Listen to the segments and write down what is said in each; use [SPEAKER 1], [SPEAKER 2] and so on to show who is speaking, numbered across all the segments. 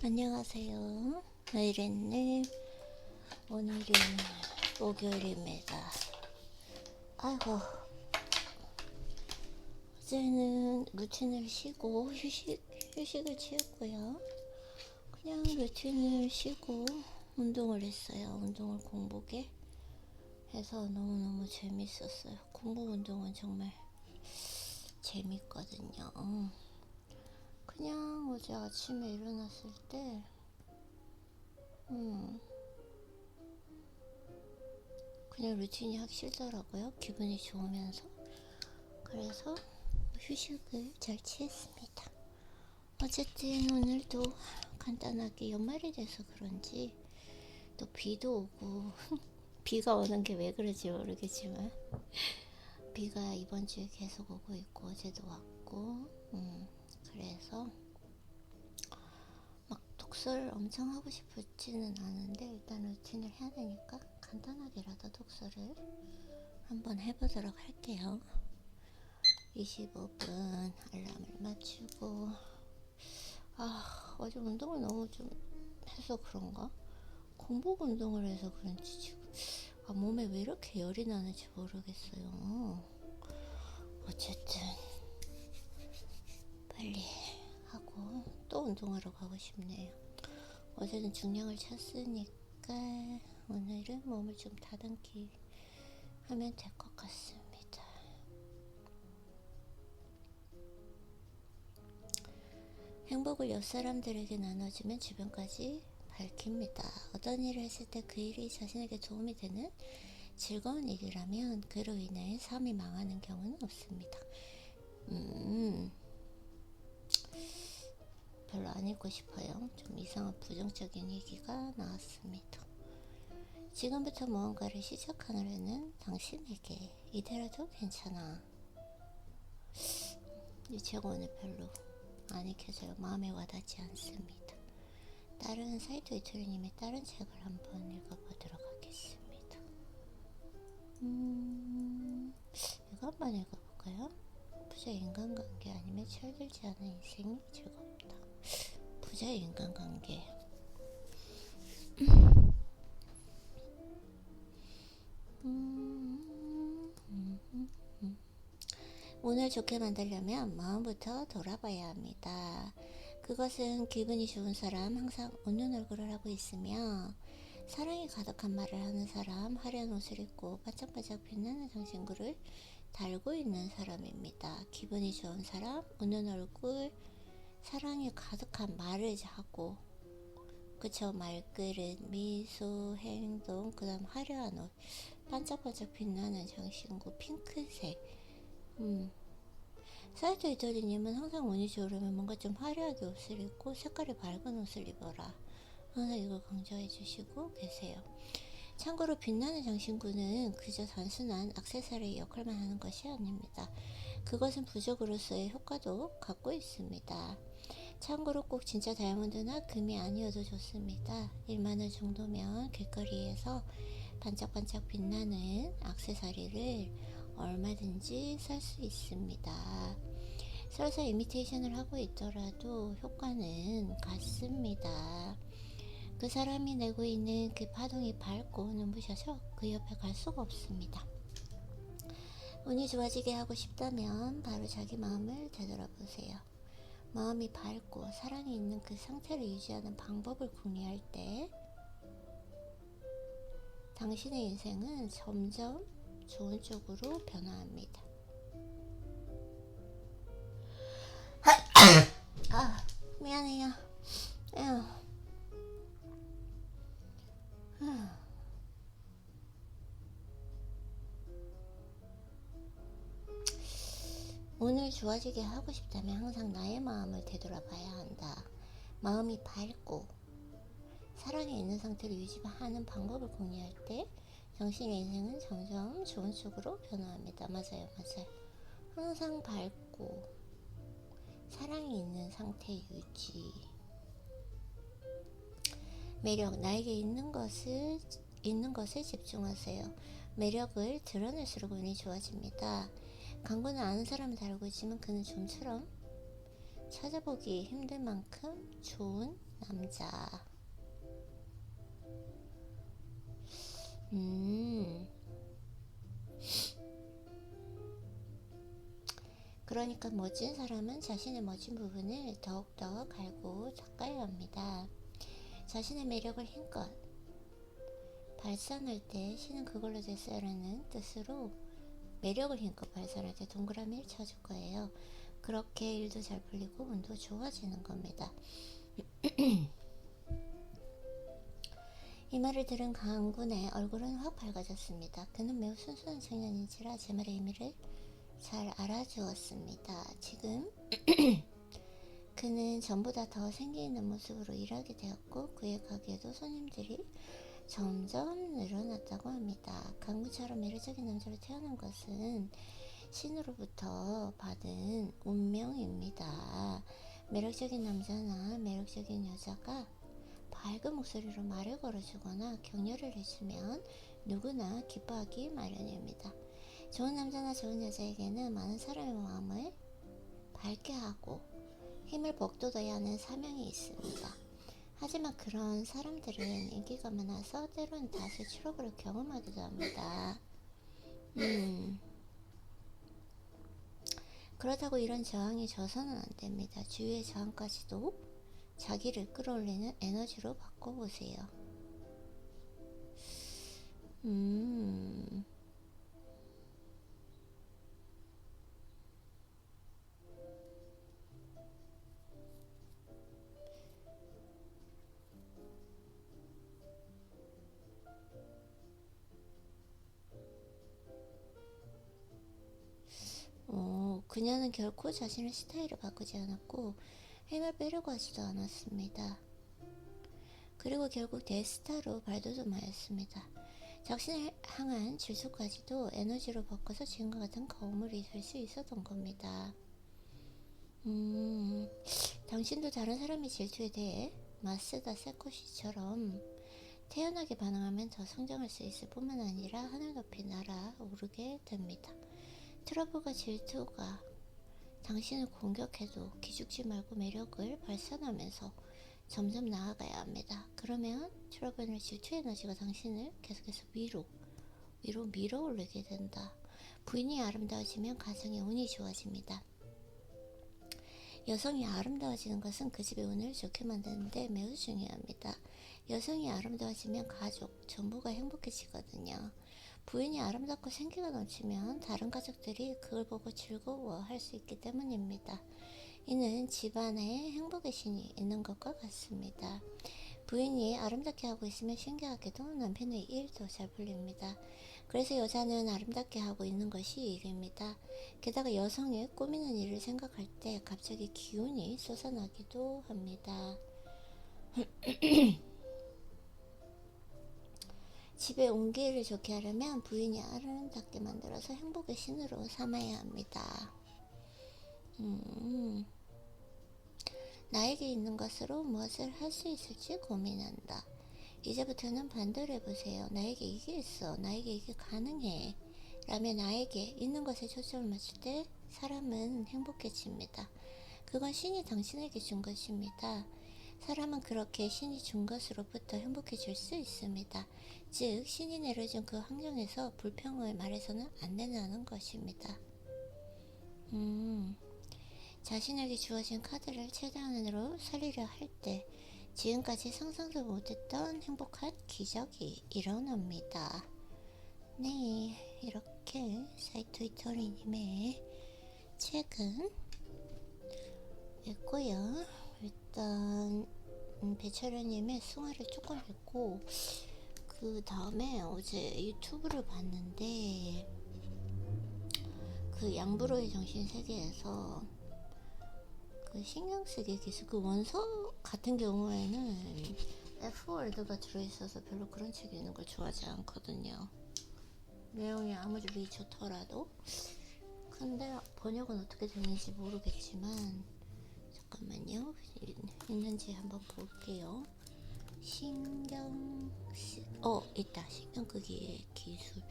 [SPEAKER 1] 안녕하세요. 나이렌님. 오늘은 목요일입니다. 아이고, 어제는 루틴을 쉬고 휴식을 취했고요. 그냥 루틴을 쉬고 운동을 했어요. 운동을 공복에 해서 너무너무 재밌었어요. 공복 운동은 정말 재밌거든요. 그냥 어제 아침에 일어났을 때 그냥 루틴이 하기 싫더라고요. 기분이 좋으면서. 그래서 휴식을 잘 취했습니다. 어쨌든 오늘도 간단하게 연말이 돼서 그런지 또 비도 오고 비가 오는 게 왜 그런지 모르겠지만 비가 이번 주에 계속 오고 있고 어제도 왔고 그래서 막 독서를 엄청 하고 싶지는 않은데 일단 루틴을 해야 되니까 간단하게라도 독서를 한번 해보도록 할게요. 25분 알람을 맞추고 어제 운동을 너무 좀 해서 그런가? 공복 운동을 해서 그런지 지금 몸에 왜 이렇게 열이 나는지 모르겠어요. 어쨌든 빨리 하고 또 운동하러 가고 싶네요. 어제는 중량을 찼으니까 오늘은 몸을 좀 다듬기 하면 될 것 같습니다. 행복을 옆 사람들에게 나눠주면 주변까지 밝힙니다. 어떤 일을 했을 때 그 일이 자신에게 도움이 되는 즐거운 일이라면 그로 인해 삶이 망하는 경우는 없습니다. 별로 안 읽고 싶어요. 좀 이상한 부정적인 얘기가 나왔습니다. 지금부터 무언가를 시작하려는 당신에게 이대로도 괜찮아. 이 책 오늘 별로 안 읽혀져요. 마음에 와닿지 않습니다. 다른 사이토 이토리님의 다른 책을 한번 읽어보도록 하겠습니다. 이거 한번 읽어볼까요? 부자 인간관계 아니면 철들지 않은 인생이 즐겁다. 부자 인간관계. 오늘 좋게 만들려면 마음부터 돌아봐야 합니다. 그것은 기분이 좋은 사람, 항상 웃는 얼굴을 하고 있으며 사랑이 가득한 말을 하는 사람, 화려한 옷을 입고 반짝반짝 빛나는 장신구를 달고 있는 사람입니다. 기분이 좋은 사람, 웃는 얼굴, 사랑이 가득한 말을 하고 그쵸, 말그릇, 미소, 행동, 그 다음 화려한 옷, 반짝반짝 빛나는 장신구, 핑크색. 사이토 이토리님은 항상 운이 좋으려면 뭔가 좀 화려하게 옷을 입고 색깔이 밝은 옷을 입어라. 항상 이걸 강조해 주시고 계세요. 참고로 빛나는 장신구는 그저 단순한 액세서리 역할만 하는 것이 아닙니다. 그것은 부적으로서의 효과도 갖고 있습니다. 참고로 꼭 진짜 다이아몬드나 금이 아니어도 좋습니다. 1만원 정도면 길거리에서 반짝반짝 빛나는 액세서리를 얼마든지 살 수 있습니다. 설사 이미테이션을 하고 있더라도 효과는 같습니다. 그 사람이 내고 있는 그 파동이 밝고 눈부셔서 그 옆에 갈 수가 없습니다. 운이 좋아지게 하고 싶다면 바로 자기 마음을 되돌아보세요. 마음이 밝고 사랑이 있는 그 상태를 유지하는 방법을 궁리할 때 당신의 인생은 점점 좋은 쪽으로 변화합니다. 미안해요. 오늘 좋아지게 하고 싶다면 항상 나의 마음을 되돌아봐야 한다. 마음이 밝고 사랑에 있는 상태를 유지하는 방법을 공유할 때 당신의 인생은 점점 좋은 쪽으로 변화합니다. 맞아요. 항상 밝고 사랑이 있는 상태 유지. 매력, 나에게 있는 것을 집중하세요. 매력을 드러낼수록 운이 좋아집니다. 강구는 아는 사람을 다 알고 있지만 그는 좀처럼 찾아보기 힘들 만큼 좋은 남자. 음. 그러니까 멋진 사람은 자신의 멋진 부분을 더욱더 갈고 닦아야 합니다. 자신의 매력을 힘껏 발산할 때 신은 그걸로 됐어요라는 뜻으로 매력을 힘껏 발산할 때 동그라미를 쳐줄 거예요. 그렇게 일도 잘 풀리고 운도 좋아지는 겁니다. 이 말을 들은 강군의 얼굴은 확 밝아졌습니다. 그는 매우 순수한 청년인지라 제 말의 의미를 잘 알아주었습니다. 지금 그는 전보다 더 생기 있는 모습으로 일하게 되었고 그의 가게에도 손님들이 점점 늘어났다고 합니다. 강군처럼 매력적인 남자로 태어난 것은 신으로부터 받은 운명입니다. 매력적인 남자나 매력적인 여자가 밝은 목소리로 말을 걸어주거나 격려를 해주면 누구나 기뻐하기 마련입니다. 좋은 남자나 좋은 여자에게는 많은 사람의 마음을 밝게 하고 힘을 북돋아야 하는 사명이 있습니다. 하지만 그런 사람들은 인기가 많아서 때로는 다수 트러블을 경험하기도 합니다. 그렇다고 이런 저항이 져서는 안 됩니다. 주위의 저항까지도 자기를 끌어올리는 에너지로 바꿔보세요. 그녀는 결코 자신의 스타일을 바꾸지 않았고 힘을 빼려고 하지도 않았습니다. 그리고 결국 대스타로 발돋움하였습니다. 자신을 향한 질투까지도 에너지로 바꿔서 지금과 같은 거울이 될 수 있었던 겁니다. 당신도 다른 사람의 질투에 대해 마쓰다 세코시처럼 태연하게 반응하면 더 성장할 수 있을 뿐만 아니라 하늘 높이 날아오르게 됩니다. 트러블과 질투가 당신을 공격해도 기죽지 말고 매력을 발산하면서 점점 나아가야 합니다. 그러면 트러블과 질투 에너지가 당신을 계속해서 위로 밀어올리게 된다. 부인이 아름다워지면 가정의 운이 좋아집니다. 여성이 아름다워지는 것은 그 집의 운을 좋게 만드는데 매우 중요합니다. 여성이 아름다워지면 가족 전부가 행복해지거든요. 부인이 아름답고 생기가 넘치면 다른 가족들이 그걸 보고 즐거워할 수 있기 때문입니다. 이는 집안에 행복의 신이 있는 것과 같습니다. 부인이 아름답게 하고 있으면 신기하게도 남편의 일도 잘 풀립니다. 그래서 여자는 아름답게 하고 있는 것이 일입니다. 게다가 여성이 꾸미는 일을 생각할 때 갑자기 기운이 솟아나기도 합니다. 집에 온기를 좋게 하려면 부인이 아름답게 만들어서 행복의 신으로 삼아야 합니다. 나에게 있는 것으로 무엇을 할 수 있을지 고민한다. 이제부터는 반대로 해보세요. 나에게 이게 있어. 나에게 이게 가능해. 라며 나에게 있는 것에 초점을 맞출 때 사람은 행복해집니다. 그건 신이 당신에게 준 것입니다. 사람은 그렇게 신이 준 것으로부터 행복해질 수 있습니다. 즉 신이 내려준 그 환경에서 불평을 말해서는 안 된다는 것입니다. 자신에게 주어진 카드를 최대한으로 살리려 할 때 지금까지 상상도 못했던 행복한 기적이 일어납니다. 네, 이렇게 사이토 이토리님의 책은 읽고요. 일단 배철현님의 승화를 조금 읽고 그 다음에 어제 유튜브를 봤는데 그 양브로의 정신세계에서 그 신경쓰기 기술 그 원서 같은 경우에는 F월드가 들어있어서 별로 그런 책 읽는 걸 좋아하지 않거든요. 내용이 아무리 좋더라도. 근데 번역은 어떻게 되는지 모르겠지만 잠깐만요. 있는지 한번 볼게요. 있다. 신경끄기의 기술.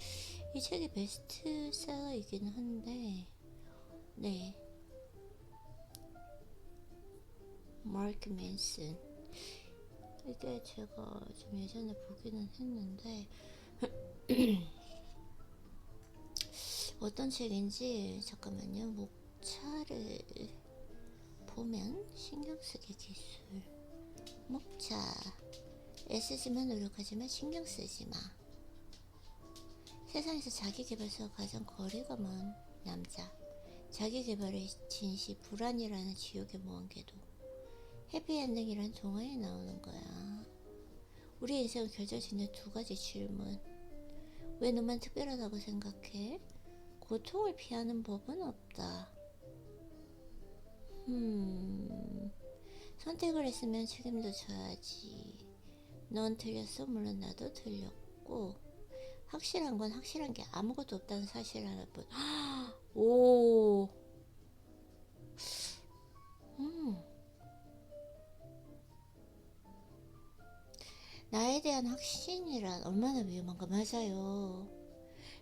[SPEAKER 1] 이 책이 베스트셀러이긴 한데 네, 마크 맨슨 이게 제가 좀 예전에 보기는 했는데 어떤 책인지 잠깐만요. 목차를 보면 신경쓰기 기술. 목차. 애쓰지만 노력하지만 신경쓰지마. 세상에서 자기계발서와 가장 거리가 먼 남자. 자기계발의 진시 불안이라는 지옥의 무한궤도. 해피엔딩이란 동화에 나오는 거야. 우리 인생을 결정짓는 두 가지 질문. 왜 너만 특별하다고 생각해? 고통을 피하는 법은 없다. 선택을 했으면 책임도 져야지. 넌 틀렸어. 물론 나도 틀렸고. 확실한 건 확실한 게 아무것도 없다는 사실 하나뿐. 오. 나에 대한 확신이란 얼마나 위험한가. 맞아요.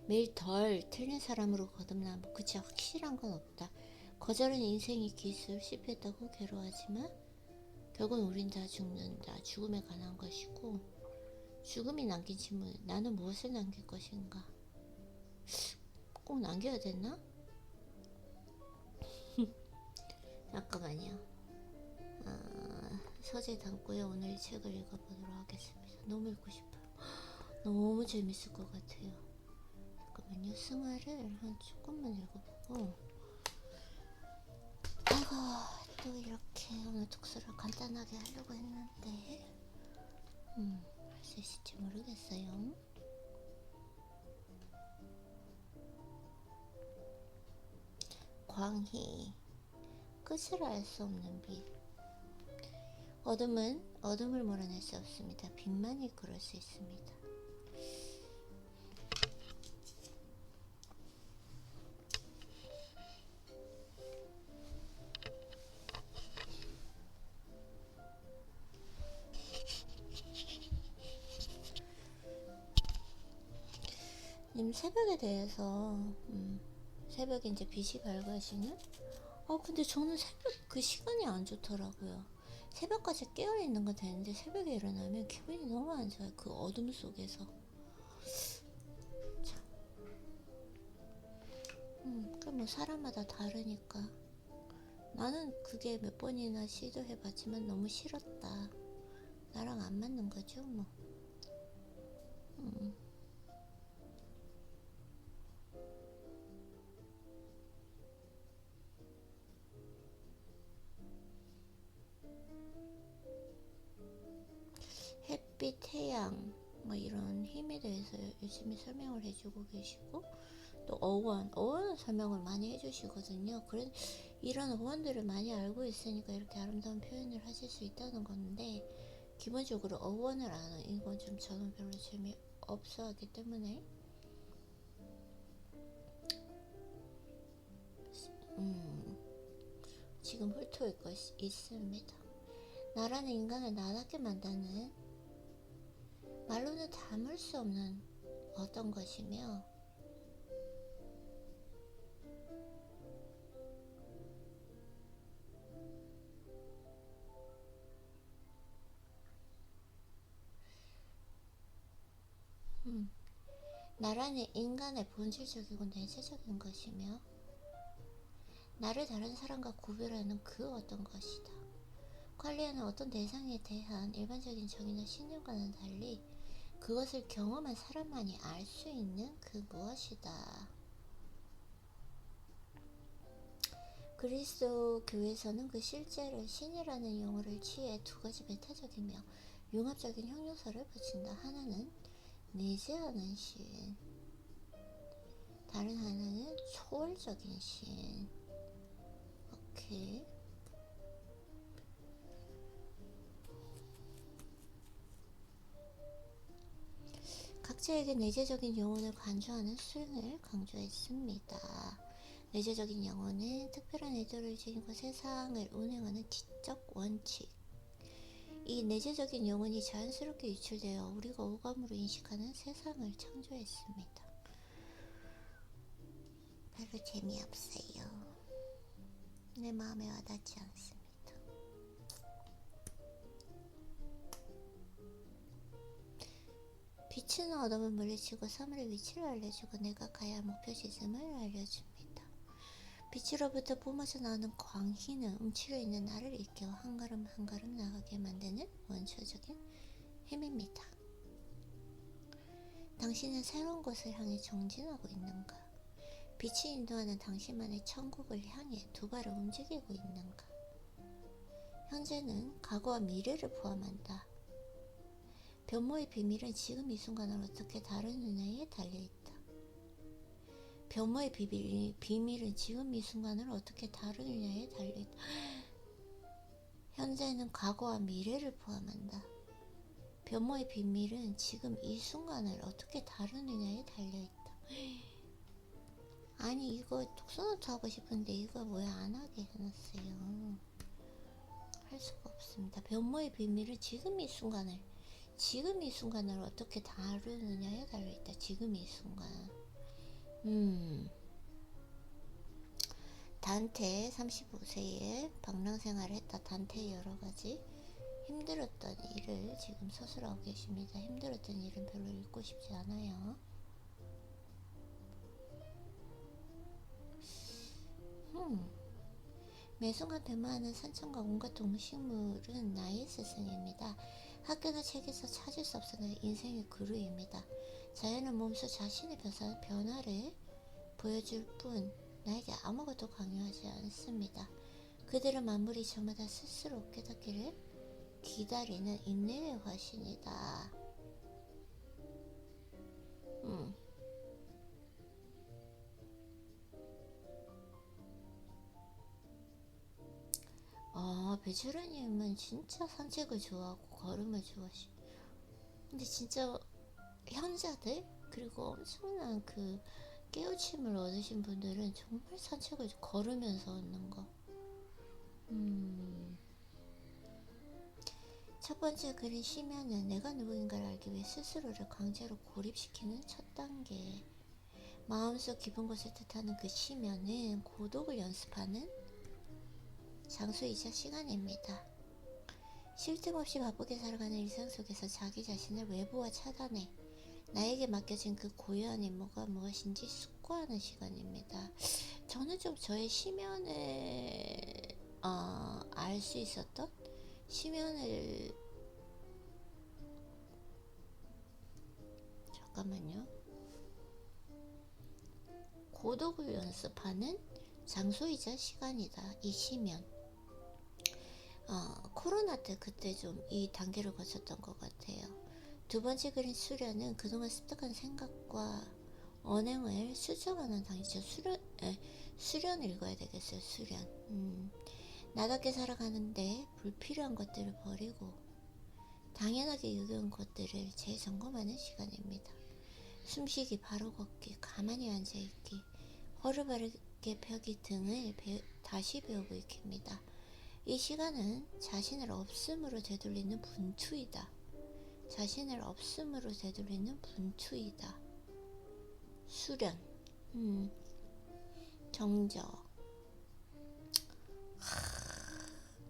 [SPEAKER 1] 매일 덜 틀린 사람으로 거듭나면 그치 확실한 건 없다. 거절은 인생의 기술. 실패했다고 괴로워하지만 결국은 우린 다 죽는다. 죽음에 관한 것이고 죽음이 남긴 질문. 나는 무엇을 남길 것인가. 꼭 남겨야 되나? 잠깐만요. 서재 담고요. 오늘 이 책을 읽어보도록 하겠습니다. 너무 읽고 싶어요. 너무 재밌을 것 같아요. 잠깐만요. 승화를 한 조금만 읽어보고. 아이고 또 이렇게 오늘 독서를 간단하게 하려고 했는데 할 수 있을지 모르겠어요. 광희. 끝을 알 수 없는 빛. 어둠은 어둠을 몰아낼 수 없습니다. 빛만이 그럴 수 있습니다. 님 새벽에 대해서 새벽에 이제 빛이 밝아지는? 근데 저는 새벽 그 시간이 안 좋더라고요. 새벽까지 깨어있는 건 되는데 새벽에 일어나면 기분이 너무 안 좋아요. 그 어둠 속에서. 그 뭐 사람마다 다르니까. 나는 그게 몇 번이나 시도해봤지만 너무 싫었다. 나랑 안 맞는 거죠 뭐. 햇빛, 태양 뭐 이런 힘에 대해서 열심히 설명을 해주고 계시고 또 어원은 설명을 많이 해주시거든요. 그래 이런 어원들을 많이 알고 있으니까 이렇게 아름다운 표현을 하실 수 있다는 건데 기본적으로 어원을 아는 이건 좀 저는 별로 재미없어 하기 때문에 지금 훑어올 것이 있습니다. 나라는 인간을 나답게 만드는 말로는 담을 수 없는 어떤 것이며 나라는 인간의 본질적이고 내재적인 것이며 나를 다른 사람과 구별하는 그 어떤 것이다. 관리하는 어떤 대상에 대한 일반적인 정의나 신념과는 달리 그것을 경험한 사람만이 알 수 있는 그 무엇이다. 그리스도 교에서는 그 실제를 신이라는 용어를 취해 두 가지 메타적이며 융합적인 형용사를 붙인다. 하나는 내재하는 신, 다른 하나는 초월적인 신. 오케이. 각자에게 내재적인 영혼을 관주하는 수행을 강조했습니다. 내재적인 영혼은 특별한 의도를 지니고 세상을 운행하는 지적 원칙. 이 내재적인 영혼이 자연스럽게 유출되어 우리가 오감으로 인식하는 세상을 창조했습니다. 별로 재미없어요. 내 마음에 와닿지 않습니다. 빛은 어둠을 물리치고 사물의 위치를 알려주고 내가 가야 할 목표 지점을 알려줍니다. 빛으로부터 뿜어져 나오는 광희는 움츠려 있는 나를 일깨워 한 걸음 한 걸음 나가게 만드는 원초적인 힘입니다. 당신은 새로운 곳을 향해 정진하고 있는가? 빛이 인도하는 당신만의 천국을 향해 두 발을 움직이고 있는가? 현재는 과거와 미래를 포함한다. 변모의 비밀은 지금 이 순간을 어떻게 다루느냐에 달려있다. 변모의 비밀은 지금 이 순간을 어떻게 다루느냐에 달려있다. 현재는 과거와 미래를 포함한다. 변모의 비밀은 지금 이 순간을 어떻게 다루느냐에 달려있다. 아니 이거 독서노트 하고 싶은데 이거 왜 안 하게 해놨어요. 할 수가 없습니다. 변모의 비밀은 지금 이 순간을 어떻게 다루느냐에 달려있다. 지금 이 순간. 단테 35세에 방랑생활을 했다. 단테의 여러가지 힘들었던 일을 지금 서술하고 계십니다. 힘들었던 일은 별로 읽고 싶지 않아요. 매순간 변모하는 산천과 온갖 동식물은 나의 스승입니다. 학교나 책에서 찾을 수 없는 인생의 그루입니다. 자연은 몸소 자신의 변화를 보여줄 뿐 나에게 아무것도 강요하지 않습니다. 그들은 만물이 저마다 스스로 깨닫기를 기다리는 인내의 화신이다. 배추라님은 진짜 산책을 좋아하고 걸음을 좋아하시. 근데 진짜 현자들 그리고 엄청난 그 깨우침을 얻으신 분들은 정말 산책을 걸으면서 얻는 거. 첫 번째 글인 시면은 내가 누구인가를 알기 위해 스스로를 강제로 고립시키는 첫 단계. 마음속 깊은 곳을 뜻하는 그 시면은 고독을 연습하는 장소이자 시간입니다. 쉴 틈 없이 바쁘게 살아가는 일상 속에서 자기 자신을 외부와 차단해 나에게 맡겨진 그 고유한 임무가 무엇인지 숙고하는 시간입니다. 저는 좀 저의 시면을 알 수 있었던 시면을 잠깐만요. 고독을 연습하는 장소이자 시간이다. 이 시면. 코로나 때 그때 좀 이 단계를 거쳤던 것 같아요. 두 번째 글인 수련은 그동안 습득한 생각과 언행을 수정하는 단계죠. 수련 읽어야 되겠어요. 수련. 나답게 살아가는데 불필요한 것들을 버리고 당연하게 여겨온 것들을 재점검하는 시간입니다. 숨쉬기, 바로 걷기, 가만히 앉아있기, 허르바르게 펴기 등을 다시 배우고 익힙니다. 이 시간은 자신을 없음으로 되돌리는 분투이다. 자신을 없음으로 되돌리는 분투이다. 수련, 정적.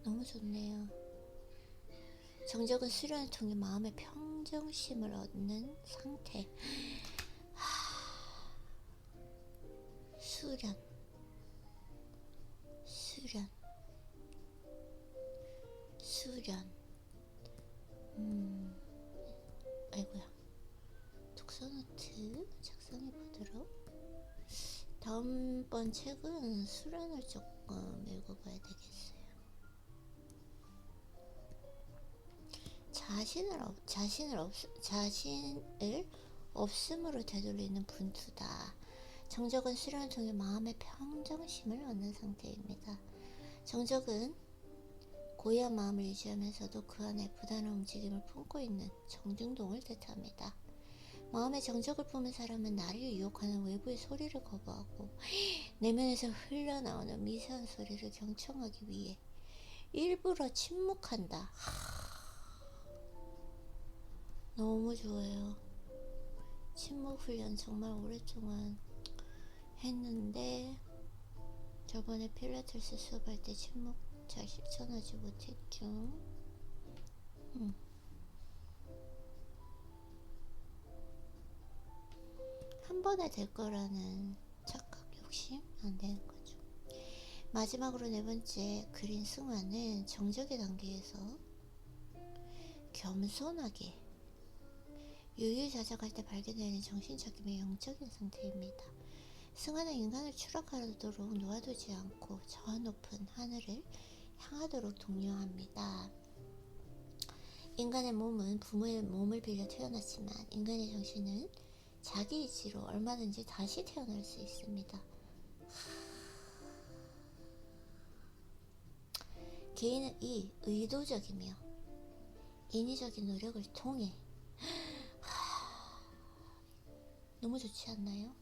[SPEAKER 1] 너무 좋네요. 정적은 수련을 통해 마음의 평정심을 얻는 상태. 수련. 아이고야. 독서노트 작성해 보도록. 다음번 책은 수련을 조금 읽어봐야 되겠어요. 자신을 없음으로 되돌리는 분투다. 정적은 수련을 통해 마음의 평정심을 얻는 상태입니다. 정적은 고요한 마음을 유지하면서도 그 안에 부단한 움직임을 품고 있는 정중동을 뜻합니다. 마음의 정적을 품은 사람은 나를 유혹하는 외부의 소리를 거부하고 내면에서 흘러나오는 미세한 소리를 경청하기 위해 일부러 침묵한다. 너무 좋아요. 침묵 훈련 정말 오랫동안 했는데 저번에 필라테스 수업할 때 침묵 잘 실천하지 못했죠. 번에 될 거라는 착각, 욕심 안 되는 거죠. 마지막으로 네 번째 그린 승화는 정적의 단계에서 겸손하게 유유자적할 때 발견되는 정신적이며 영적인 상태입니다. 승화는 인간을 추락하도록 놓아두지 않고 저 높은 하늘을 향하도록 독려합니다. 인간의 몸은 부모의 몸을 빌려 태어났지만 인간의 정신은 자기 의지로 얼마든지 다시 태어날 수 있습니다. 개인은 이 의도적이며 인위적인 노력을 통해 너무 좋지 않나요?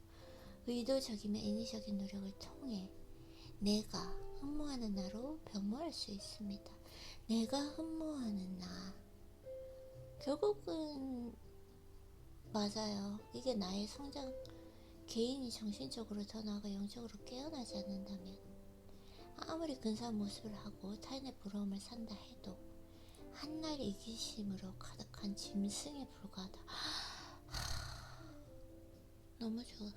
[SPEAKER 1] 의도적이며 인위적인 노력을 통해 내가 흠모하는 나로 변모할 수 있습니다. 내가 흠모하는 나. 결국은 맞아요. 이게 나의 성장, 개인이 정신적으로 더 나아가 영적으로 깨어나지 않는다면 아무리 근사한 모습을 하고 타인의 부러움을 산다 해도 한날 이기심으로 가득한 짐승에 불과하다. 너무 좋아.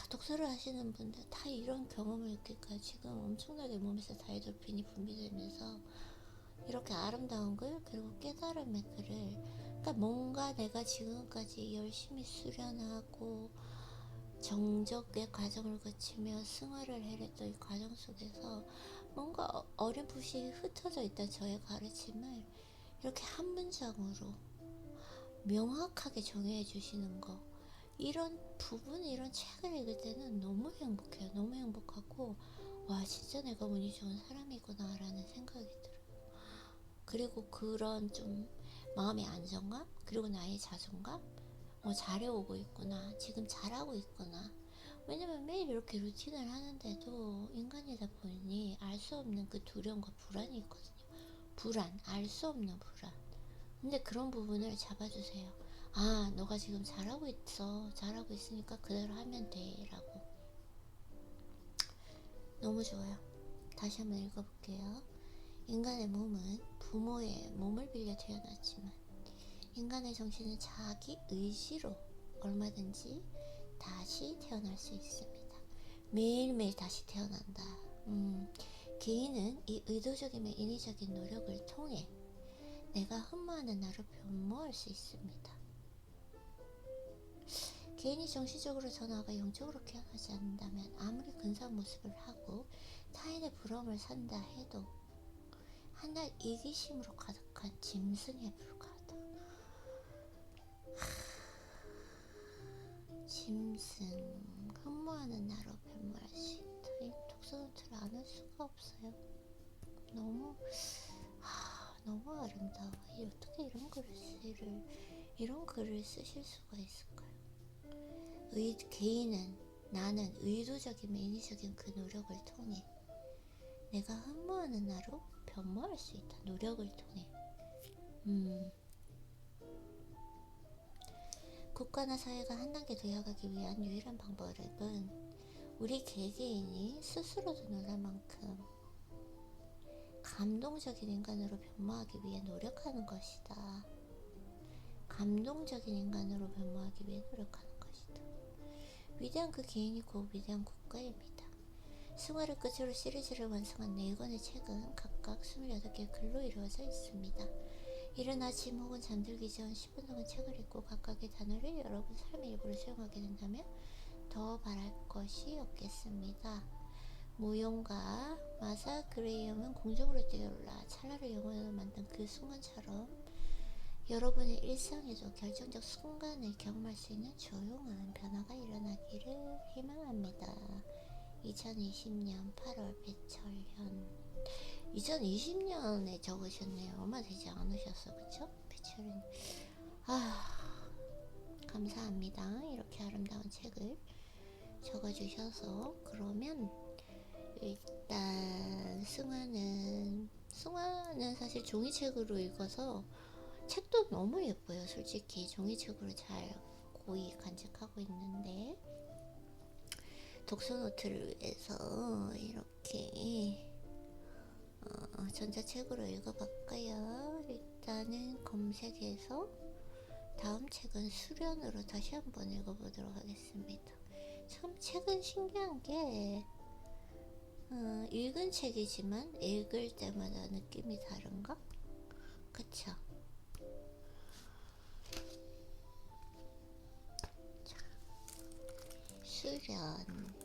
[SPEAKER 1] 독서를 하시는 분들 다 이런 경험을 느낄까요? 지금 엄청나게 몸에서 다이돌핀이 분비되면서 이렇게 아름다운 글, 그리고 깨달음의 글을, 그러니까 뭔가 내가 지금까지 열심히 수련하고 정적의 과정을 거치며 승화를 해냈던 이 과정 속에서 뭔가 어렴풋이 흩어져 있던 저의 가르침을 이렇게 한 문장으로 명확하게 정의해 주시는 거, 이런 부분, 이런 책을 읽을 때는 너무 행복해요. 너무 행복하고, 와, 진짜 내가 운이 좋은 사람이구나 라는 생각이 들어요. 그리고 그런 좀 마음의 안정감, 그리고 나의 자존감, 잘해오고 있구나, 지금 잘하고 있구나. 왜냐면 매일 이렇게 루틴을 하는데도 인간이다 보니 알 수 없는 그 두려움과 불안이 있거든요. 불안, 알 수 없는 불안. 근데 그런 부분을 잡아주세요. 아, 너가 지금 잘하고 있어. 잘하고 있으니까 그대로 하면 돼. 라고. 너무 좋아요. 다시 한번 읽어볼게요. 인간의 몸은 부모의 몸을 빌려 태어났지만 인간의 정신은 자기 의지로 얼마든지 다시 태어날 수 있습니다. 매일매일 다시 태어난다. 개인은 이 의도적이며 인위적인 노력을 통해 내가 흠모하는 나로 변모할 수 있습니다. 개인이 정신적으로 더 나아가 영적으로 깨어나지 않는다면 아무리 근사한 모습을 하고 타인의 부러움을 산다 해도 한날 이기심으로 가득한 짐승에 불과하다. 짐승, 흠모하는 나로 변모할 수 있다. 이 독서 노트를 안 할 수가 없어요. 너무 아름다워. 어떻게 이런 글을 쓰실 수가 있을까요? 개인은, 나는 의도적이며 인위적인 그 노력을 통해 내가 흠모하는 나로 변모할 수 있다. 노력을 통해. 국가나 사회가 한 단계 더 나아가기 위한 유일한 방법은 우리 개개인이 스스로도 놀랄 만큼 감동적인 인간으로 변모하기 위해 노력하는 것이다. 감동적인 인간으로 변모하기 위해 노력하는 것이다. 위대한 그 개인이 곧 위대한 국가입니다. 승화를 끝으로 시리즈를 완성한 4권의 책은 각각 28개의 글로 이루어져 있습니다. 이른 아침 혹은 잠들기 전 10분 동안 책을 읽고 각각의 단어를 여러분 삶의 일부로 사용하게 된다면 더 바랄 것이 없겠습니다. 무용가 마사 그레이엄은 공중으로 뛰어올라 찰나를 영원으로 만든 그 순간처럼 여러분의 일상에도 결정적 순간을 경험할 수 있는 조용한 변화가 일어나기를 희망합니다. 2020년 8월 배철현. 2020년에 적으셨네요. 얼마 되지 않으셨어, 그쵸? 배철현. 감사합니다. 이렇게 아름다운 책을 적어주셔서. 그러면 일단 승화는 사실 종이책으로 읽어서 책도 너무 예뻐요. 솔직히 종이책으로 잘 고이 간직하고 있는데 독서노트를 위해서 이렇게 전자책으로 읽어볼까요? 일단은 검색해서 다음 책은 수련으로 다시 한번 읽어보도록 하겠습니다. 참 책은 신기한 게 읽은 책이지만 읽을 때마다 느낌이 다른가? 그쵸? 자, 수련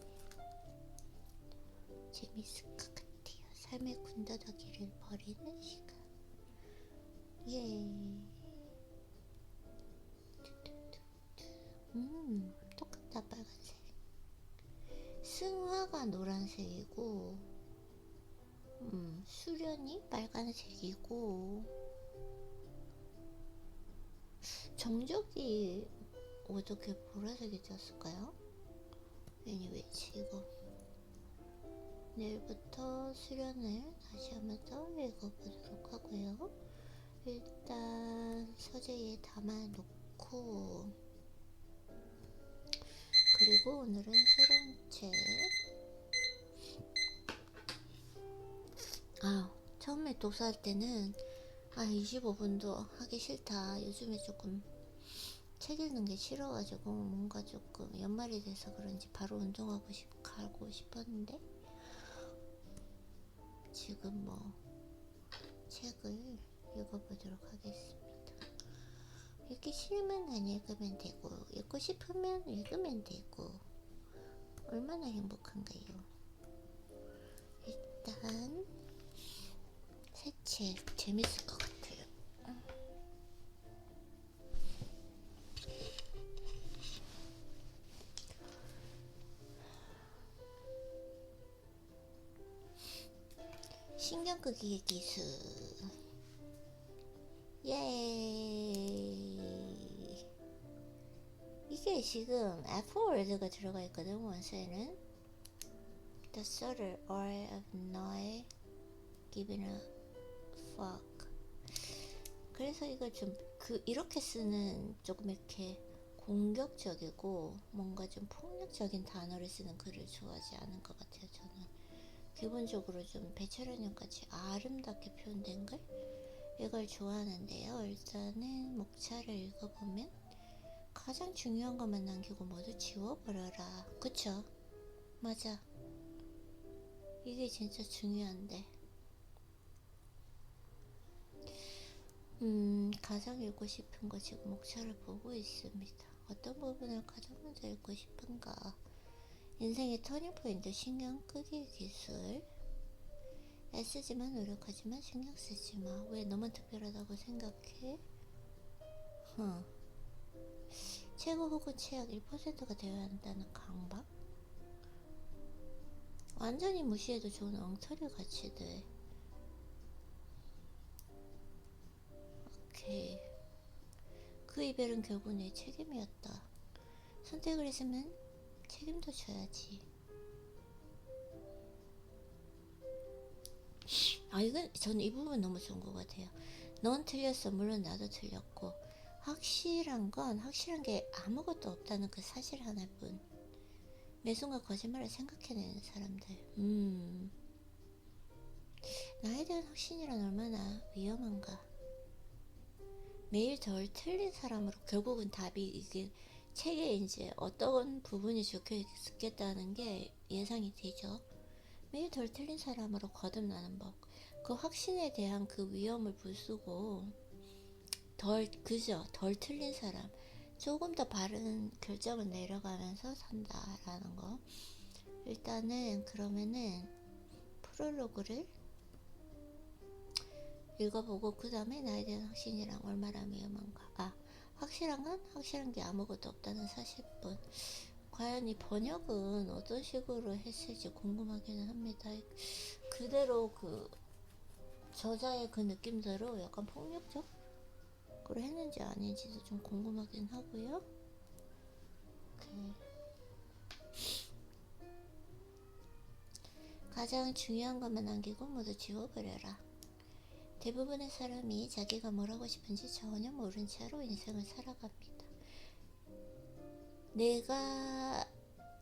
[SPEAKER 1] 재밌을 것 같아요. 삶의 군더더기를 버리는 시간. 예. 똑같다. 빨간색. 승화가 노란색이고 수련이 빨간색이고 정적이 어떻게 보라색이 되었을까요? anyway, 이거 내일부터 수련을 다시 한번 더 읽어보도록 하고요. 일단 서재에 담아놓고, 그리고 오늘은 새로운 책, 처음에 독서할 때는 25분도 하기 싫다, 요즘에 조금 책 읽는 게 싫어가지고 뭔가 조금 연말이 돼서 그런지 바로 운동하고 가고 싶었는데, 지금 뭐 책을 읽어보도록 하겠습니다. 읽기 싫으면 안 읽으면 되고, 읽고 싶으면 읽으면 되고, 얼마나 행복한가요? 일단 새 책 재밌을 것 같아요. 신경 끄기의 기술. 예이. 이게 지금 F월드가 들어가 있거든. 원서에는 The subtle art of not giving a fuck. 그래서 이걸 좀 이렇게 쓰는 조금 이렇게 공격적이고 뭔가 좀 폭력적인 단어를 쓰는 글을 좋아하지 않은 것 같아요. 저는 기본적으로 좀 배철현님 같이 아름답게 표현된 글, 이걸 좋아하는데요. 일단은 목차를 읽어보면 가장 중요한 것만 남기고 모두 지워버려라. 그쵸? 맞아. 이게 진짜 중요한데. 가장 읽고 싶은 거 지금 목차를 보고 있습니다. 어떤 부분을 가장 먼저 읽고 싶은가? 인생의 터닝포인트, 신경 끄기 기술. 애쓰지만 노력하지만 신경 쓰지마. 왜 너만 특별하다고 생각해? 최고 혹은 최악 1%가 되어야 한다는 강박? 완전히 무시해도 좋은 엉터리 가치들. 오케이. 그 이별은 결국 내 책임이었다. 선택을 했으면 책임도 져야지. 이건 저는 이 부분 너무 좋은 것 같아요. 넌 틀렸어. 물론 나도 틀렸고, 확실한 게 아무것도 없다는 그 사실 하나뿐. 매 순간 거짓말을 생각해내는 사람들. 나에 대한 확신이란 얼마나 위험한가. 매일 덜 틀린 사람으로 결국은 답이 이게 책에 이제 어떤 부분이 적혀 있겠다는 게 예상이 되죠. 매일 덜 틀린 사람으로 거듭나는 법. 그 확신에 대한 그 위험을 부수고 덜 틀린 사람, 조금 더 바른 결정을 내려가면서 산다라는 거. 일단은 그러면은 프롤로그를 읽어보고 그 다음에 나에 대한 확신이랑 얼마나 위험한가. 확실한 게 아무것도 없다는 사실뿐. 과연 이 번역은 어떤 식으로 했을지 궁금하기는 합니다. 그대로 그 저자의 그 느낌대로 약간 폭력적으로 했는지 아닌지도 좀 궁금하긴 하고요. 가장 중요한 것만 남기고 모두 지워버려라. 대부분의 사람이 자기가 뭘 하고 싶은지 전혀 모른 채로 인생을 살아갑니다.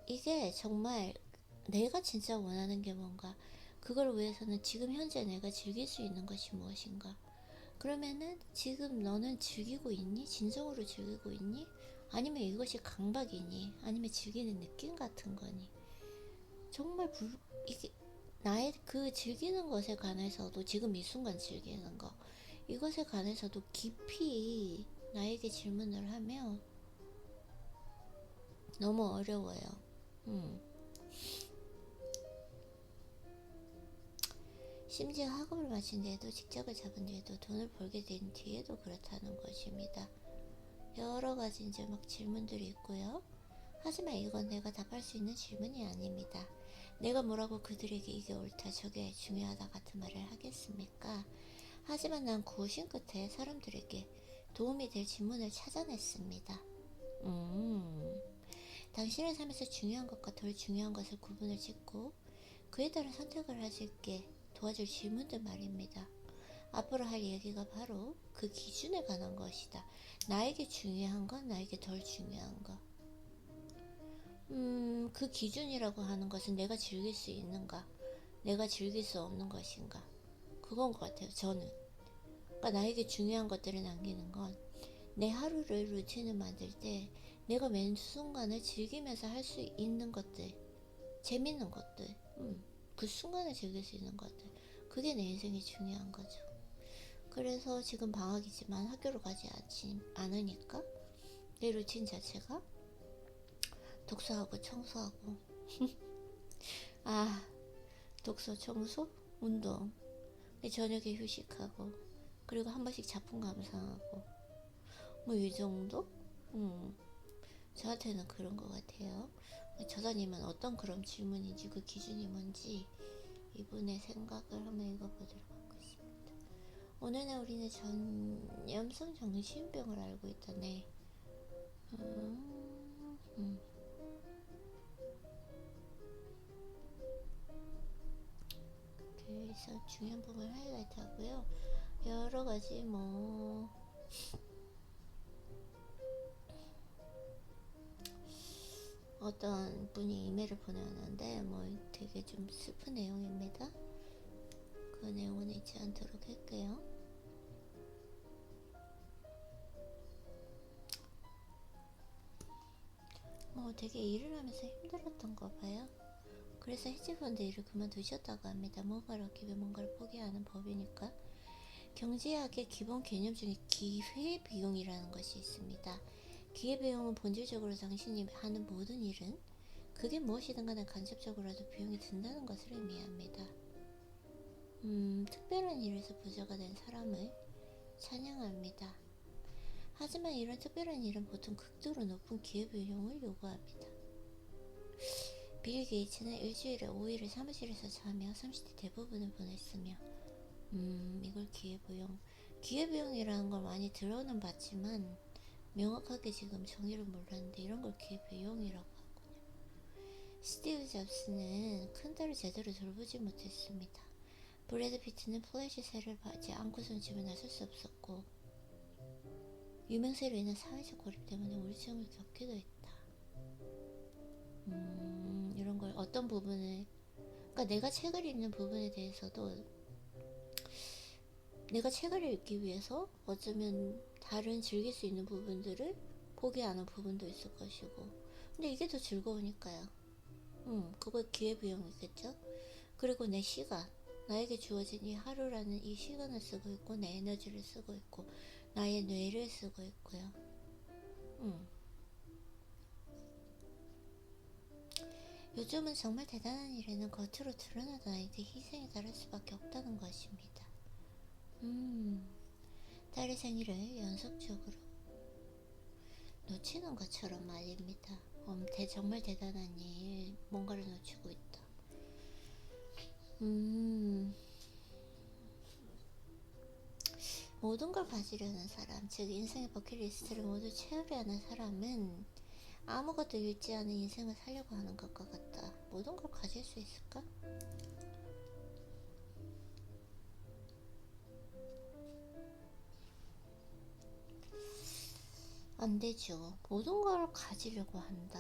[SPEAKER 1] 이게 정말 내가 진짜 원하는 게 뭔가, 그걸 위해서는 지금 현재 내가 즐길 수 있는 것이 무엇인가, 그러면은 지금 너는 즐기고 있니? 진정으로 즐기고 있니? 아니면 이것이 강박이니? 아니면 즐기는 느낌 같은 거니? 정말 이게 나의 그 즐기는 것에 관해서도, 지금 이 순간 즐기는 거, 이것에 관해서도 깊이 나에게 질문을 하면 너무 어려워요. 심지어 학업을 마친 뒤에도, 직장을 잡은 뒤에도, 돈을 벌게 된 뒤에도 그렇다는 것입니다. 여러 가지 이제 막 질문들이 있고요. 하지만 이건 내가 답할 수 있는 질문이 아닙니다. 내가 뭐라고 그들에게 이게 옳다, 저게 중요하다 같은 말을 하겠습니까? 하지만 난 고심 끝에 사람들에게 도움이 될 질문을 찾아냈습니다. 당신의 삶에서 중요한 것과 덜 중요한 것을 구분을 짓고 그에 따른 선택을 하실게 도와줄 질문들 말입니다. 앞으로 할 얘기가 바로 그 기준에 관한 것이다. 나에게 중요한 건, 나에게 덜 중요한 것. 그 기준이라고 하는 것은 내가 즐길 수 있는가, 내가 즐길 수 없는 것인가, 그건 것 같아요, 저는. 그러니까 나에게 중요한 것들을 남기는 건, 내 하루를 루틴을 만들 때 내가 매 순간을 즐기면서 할 수 있는 것들, 재밌는 것들, 그 순간을 즐길 수 있는 것들, 그게 내 인생이 중요한 거죠. 그래서 지금 방학이지만 학교를 가지 않으니까 내 루틴 자체가 독서하고 청소하고 독서, 청소, 운동, 저녁에 휴식하고, 그리고 한 번씩 작품 감상하고, 뭐 이 정도? 저한테는 그런 것 같아요. 저자님은 어떤 그런 질문인지, 그 기준이 뭔지 이분의 생각을 한번 읽어보도록 하겠습니다. 오늘은 우리는 전염성 정신병을 앓고 있다네. 그래서 중요한 부분을 하이라이트 하고요. 여러 가지 어떤 분이 이메일을 보내왔는데 되게 좀 슬픈 내용입니다. 그 내용은 읽지 않도록 할게요. 되게 일을 하면서 힘들었던가 봐요. 그래서 헤지펀드 일을 그만두셨다고 합니다. 뭔가를 얻기 위해 뭔가를 포기하는 법이니까. 경제학의 기본 개념 중에 기회비용이라는 것이 있습니다. 기회비용은 본질적으로 당신이 하는 모든 일은, 그게 무엇이든 간에 간접적으로라도 비용이 든다는 것을 의미합니다. 특별한 일에서 부자가 된 사람을 찬양합니다. 하지만 이런 특별한 일은 보통 극도로 높은 기회비용을 요구합니다. 빌 게이츠는 일주일에 5일을 사무실에서 자며 30대 대부분을 보냈으며, 이걸 기회비용이라는 걸 많이 들어는 봤지만 명확하게 지금 정의를 몰랐는데, 이런 걸 기회비용이라고 하군요. 스티브 잡스는 큰 딸을 제대로 돌보지 못했습니다. 브래드 피트는 플래시세를 받지 않고선 집에 나설 수 없었고, 유명세로 인한 사회적 고립 때문에 우울증을 겪기도 했다. 이런 걸 어떤 부분을, 그러니까 내가 책을 읽는 부분에 대해서도, 내가 책을 읽기 위해서 어쩌면 다른 즐길 수 있는 부분들을 포기하는 부분도 있을 것이고, 근데 이게 더 즐거우니까요. 그거 기회비용이겠죠. 그리고 내 시간, 나에게 주어진 이 하루라는 이 시간을 쓰고 있고, 내 에너지를 쓰고 있고, 나의 뇌를 쓰고 있고요. 요즘은 정말 대단한 일에는 겉으로 드러나던 아이들 희생이 다를 수밖에 없다는 것입니다. 딸의 생일을 연속적으로 놓치는 것처럼 말입니다. 정말 대단한 일, 뭔가를 놓치고 있다. 모든 걸 가지려는 사람, 즉 인생의 버킷리스트를 모두 채우려는 사람은 아무것도 잃지 않은 인생을 살려고 하는 것과 같다. 모든 걸 가질 수 있을까? 안 되죠. 모든 걸 가지려고 한다.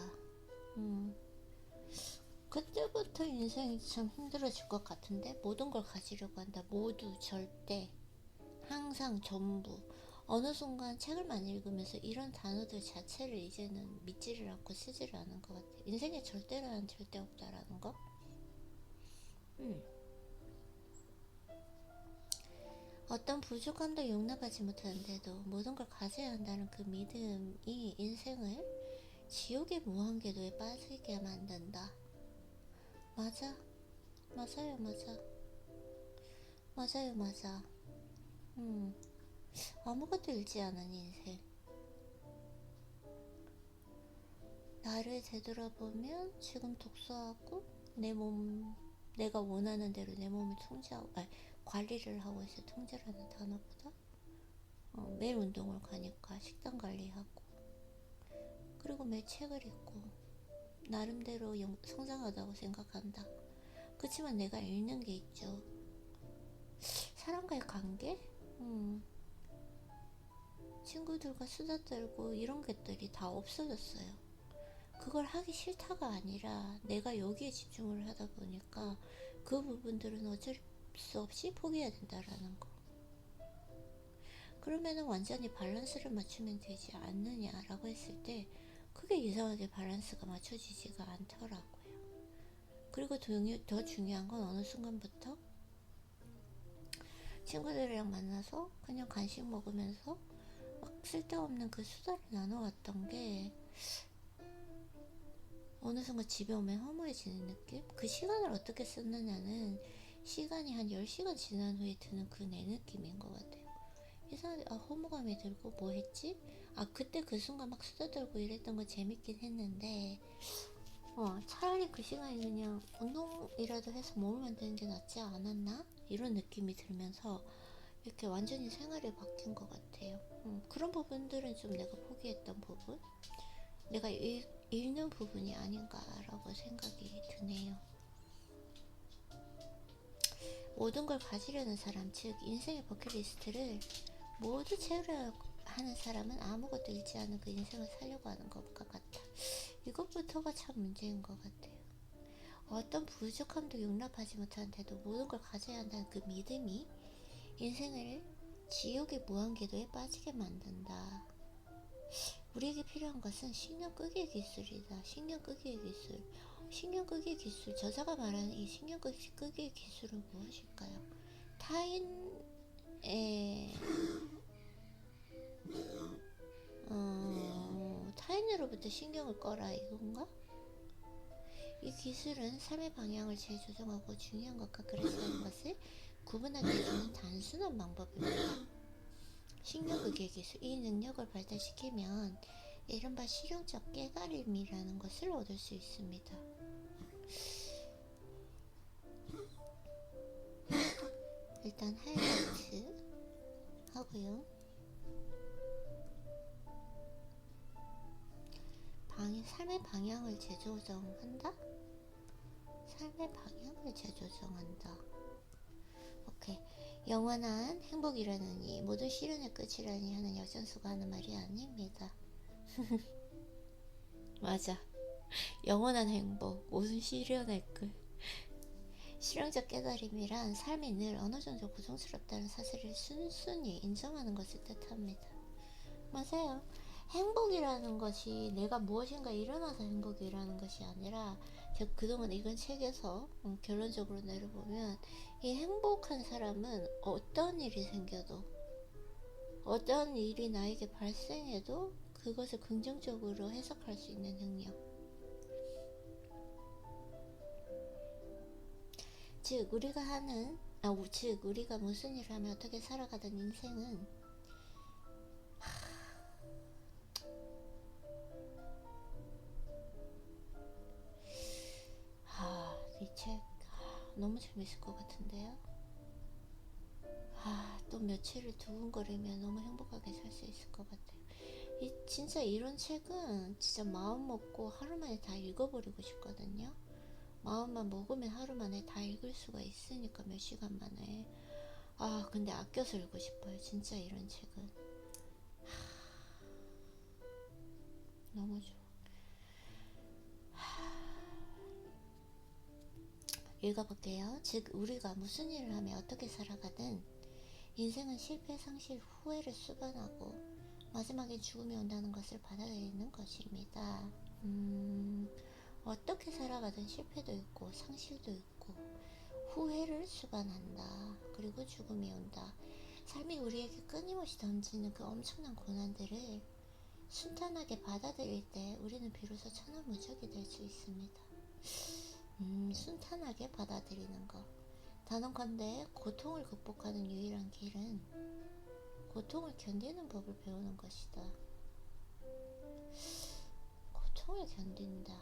[SPEAKER 1] 그때부터 인생이 참 힘들어질 것 같은데, 모든 걸 가지려고 한다. 모두, 절대. 항상 전부. 어느 순간 책을만 읽으면서 이런 단어들 자체를 이제는 믿지를 않고 쓰지를 않은 것 같아. 인생에 절대란 절대 없다라는 거. 어떤 부족함도 용납하지 못하는데도 모든 걸 가져야 한다는 그 믿음이 인생을 지옥의 무한궤도에 빠지게 만든다. 맞아. 맞아요, 맞아. 맞아요, 맞아. 아무것도 잃지 않은 인생. 나를 되돌아보면 지금 독서하고 내가 원하는 대로 내 몸을 통제하고, 아니, 관리를 하고 있어. 통제라는 단어보다. 매일 운동을 가니까 식단 관리하고, 그리고 매일 책을 읽고, 나름대로 성장하다고 생각한다. 그치만 내가 잃는 게 있죠. 사람과의 관계? 친구들과 수다 떨고 이런 것들이 다 없어졌어요. 그걸 하기 싫다가 아니라 내가 여기에 집중을 하다 보니까 그 부분들은 어쩔 수 없이 포기해야 된다라는 거. 그러면은 완전히 밸런스를 맞추면 되지 않느냐라고 했을 때 그게 이상하게 밸런스가 맞춰지지가 않더라고요. 그리고 더 중요한 건 어느 순간부터 친구들이랑 만나서 그냥 간식 먹으면서 막 쓸데없는 그 수다를 나눠왔던 게 어느 순간 집에 오면 허무해지는 느낌? 그 시간을 어떻게 썼느냐는 시간이 한 10시간 지난 후에 드는 그 내 느낌인 것 같아요. 이상하게 허무감이 들고 뭐 했지? 그때 그 순간 막 수다 떨고 이랬던 거 재밌긴 했는데 차라리 그 시간에 그냥 운동이라도 해서 몸을 만드는 게 낫지 않았나? 이런 느낌이 들면서 이렇게 완전히 생활이 바뀐 것 같아요. 그런 부분들은 좀 내가 포기했던 부분? 내가 읽는 부분이 아닌가라고 생각이 드네요. 모든 걸 가지려는 사람, 즉 인생의 버킷리스트를 모두 채우려 하는 사람은 아무것도 잃지 않은 그 인생을 살려고 하는 것과 같다. 이것부터가 참 문제인 것 같아요. 어떤 부족함도 용납하지 못하는데도 모든 걸 가져야 한다는 그 믿음이 인생을 지옥의 무한궤도에 빠지게 만든다. 우리에게 필요한 것은 신경 끄기의 기술이다. 신경 끄기의 기술. 신경 끄기의 기술. 저자가 말하는 이 신경 끄기의 기술은 무엇일까요? 타인으로부터 신경을 꺼라 이건가? 이 기술은 삶의 방향을 재조정하고 중요한 것과 그렇지 않은 것을 구분하게 해주는 단순한 방법입니다. 신경끄기 기술, 이 능력을 발달시키면 이른바 실용적 깨달음이라는 것을 얻을 수 있습니다. 일단 하이라이트 하고요. 삶의 방향을 재조정한다? 삶의 방향을 재조정한다. 오케이. 영원한 행복이라느니 모든 시련의 끝이라니 하는 여전수가 하는 말이 아닙니다. 맞아. 영원한 행복, 모든 시련의 끝. 실용적 깨달음이란 삶이 늘 어느 정도 고통스럽다는 사실을 순순히 인정하는 것을 뜻합니다. 맞아요. 행복이라는 것이 내가 무엇인가 일어나서 행복이라는 것이 아니라 제가 그동안 읽은 책에서 결론적으로 내려보면 이 행복한 사람은 어떤 일이 생겨도 어떤 일이 나에게 발생해도 그것을 긍정적으로 해석할 수 있는 능력, 즉 우리가 무슨 일을 하면 어떻게 살아가던 인생은 이 책 너무 재밌을 것 같은데요. 또 며칠을 두근거리면 너무 행복하게 살 수 있을 것 같아요. 진짜 이런 책은 진짜 마음 먹고 하루 만에 다 읽어버리고 싶거든요. 마음만 먹으면 하루 만에 다 읽을 수가 있으니까 몇 시간 만에. 근데 아껴서 읽고 싶어요. 진짜 이런 책은. 너무 좋아. 읽어볼게요. 즉 우리가 무슨 일을 하며 어떻게 살아가든 인생은 실패, 상실, 후회를 수반하고 마지막에 죽음이 온다는 것을 받아들이는 것입니다. 어떻게 살아가든 실패도 있고 상실도 있고 후회를 수반한다. 그리고 죽음이 온다. 삶이 우리에게 끊임없이 던지는 그 엄청난 고난들을 순탄하게 받아들일 때 우리는 비로소 천하무적이 될 수 있습니다. 순탄하게 받아들이는 것. 단언컨대 고통을 극복하는 유일한 길은 고통을 견디는 법을 배우는 것이다. 고통을 견딘다.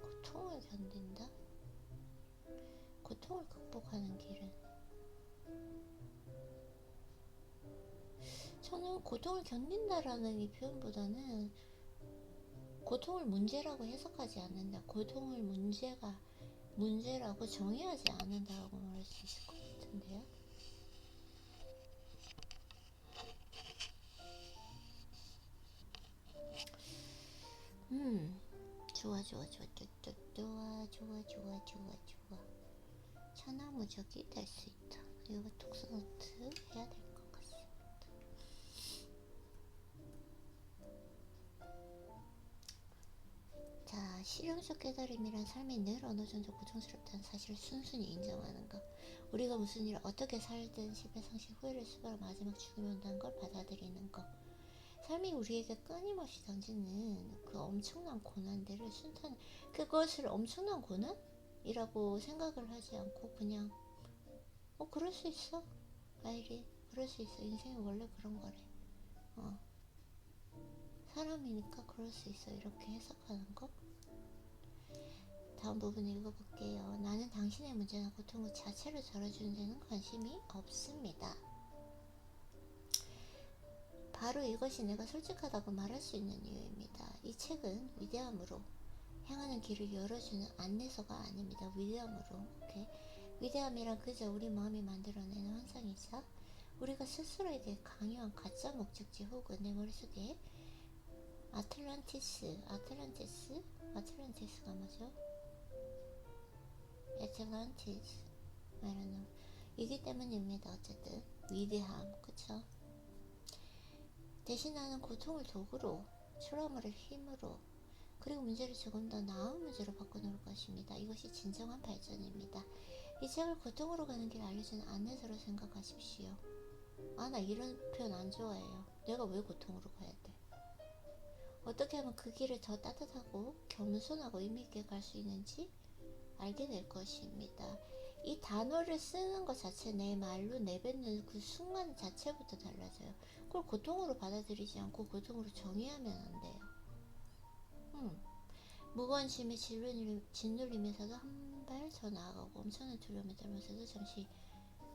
[SPEAKER 1] 고통을 견딘다? 고통을 극복하는 길은, 저는 고통을 견딘다라는 이 표현보다는 고통을 문제라고 해석하지 않는다. 고통을 문제라고 정의하지 않는다고 말할 수 있을 것 같은데요. 좋아. 천하무적이 될 수 있다. 이거 독서노트 해야 될 것 같습니다. 자, 실용적 깨달음이란 삶이 늘 어느 정도 고통스럽다는 사실을 순순히 인정하는 것. 우리가 무슨 일을 어떻게 살든 실패, 상실, 후회를 수반하고 마지막 죽음이 온다는 걸 받아들이는 것. 삶이 우리에게 끊임없이 던지는 그 엄청난 고난들을 그것을 엄청난 고난이라고 생각을 하지 않고 그냥 그럴 수 있어. 아이리, 그럴 수 있어. 인생이 원래 그런 거래. 사람이니까 그럴 수 있어. 이렇게 해석하는 거. 다음 부분 읽어볼게요. 나는 당신의 문제나 고통 그 자체를 덜어주는 데는 관심이 없습니다. 바로 이것이 내가 솔직하다고 말할 수 있는 이유입니다. 이 책은 위대함으로 향하는 길을 열어주는 안내서가 아닙니다. 위대함으로. 오케이? 위대함이란 그저 우리 마음이 만들어내는 환상이자 우리가 스스로에게 강요한 가짜 목적지 혹은 내 머릿속에 아틀란티스가 뭐죠? 애틀란티스 이기 때문입니다. 어쨌든 위대함, 그쵸? 대신 나는 고통을 도구로, 트라우마를 힘으로, 그리고 문제를 조금 더 나은 문제로 바꿔놓을 것입니다. 이것이 진정한 발전입니다. 이 책을 고통으로 가는 길을 알려주는 안내서로 생각하십시오. 나 이런 표현 안 좋아해요. 내가 왜 고통으로 가야 돼? 어떻게 하면 그 길을 더 따뜻하고 겸손하고 의미있게 갈 수 있는지 알게 될 것입니다. 이 단어를 쓰는 것 자체, 내 말로 내뱉는 그 순간 자체부터 달라져요. 그걸 고통으로 받아들이지 않고 고통으로 정의하면 안 돼요. 무거운 짐에 짓눌리면서도 한 발 더 나아가고 엄청난 두려움에 떨면서도 잠시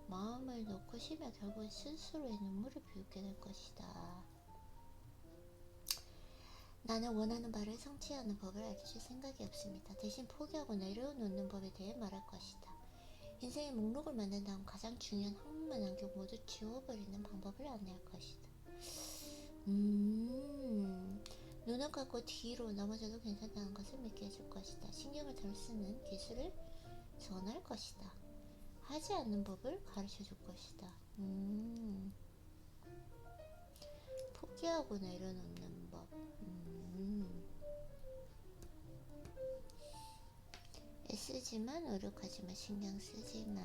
[SPEAKER 1] 마음을 놓고 쉬며 결국 스스로의 눈물을 비웃게 될 것이다. 나는 원하는 바를 성취하는 법을 알려줄 생각이 없습니다. 대신 포기하고 내려놓는 법에 대해 말할 것이다. 인생의 목록을 만든 다음 가장 중요한 항목만 남겨 모두 지워버리는 방법을 안내할 것이다. 눈을 감고 뒤로 넘어져도 괜찮다는 것을 믿게 해줄 것이다. 신경을 덜 쓰는 기술을 전할 것이다. 하지 않는 법을 가르쳐줄 것이다. 포기하고 내려놓는 법. 애쓰지마, 노력하지마, 신경쓰지마.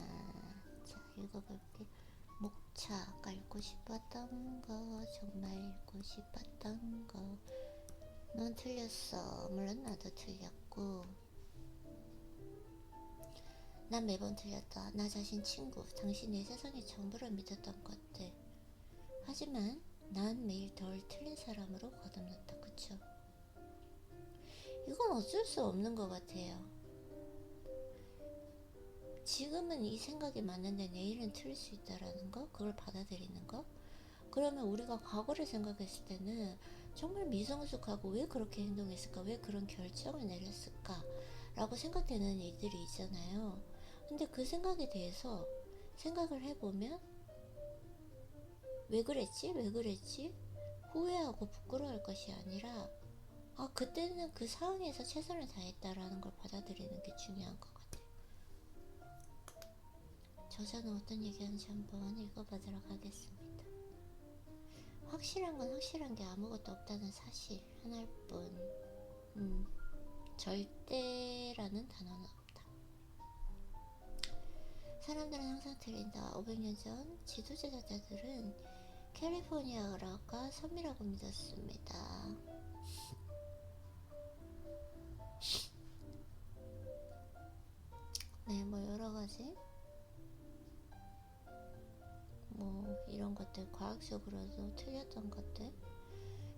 [SPEAKER 1] 자, 읽어볼게. 목차, 깔고 싶었던 거, 정말 읽고 싶었던 거. 넌 틀렸어. 물론 나도 틀렸고, 난 매번 틀렸다. 나 자신, 친구, 당신 내 세상의 전부를 믿었던 것들. 하지만 난 매일 덜 틀린 사람으로 거듭났다. 그쵸? 이건 어쩔 수 없는 것 같아요. 지금은 이 생각이 맞는데 내일은 틀릴 수 있다라는 거, 그걸 받아들이는 거. 그러면 우리가 과거를 생각했을 때는 정말 미성숙하고 왜 그렇게 행동했을까, 왜 그런 결정을 내렸을까 라고 생각되는 일들이 있잖아요. 근데 그 생각에 대해서 생각을 해보면 왜 그랬지 후회하고 부끄러워할 것이 아니라 그때는 그 상황에서 최선을 다했다라는 걸 받아들이는 게 중요한 것 같아요. 저자는 어떤 얘기하는지 한번 읽어보도록 하겠습니다. 확실한 건 확실한 게 아무것도 없다는 사실 하나일 뿐. 절대라는 단어는 없다. 사람들은 항상 틀린다. 500년 전 지도 제작자들은 캘리포니아가 섬이라고 믿었습니다. 네, 뭐 여러가지 뭐 이런 것들, 과학적으로도 틀렸던 것들.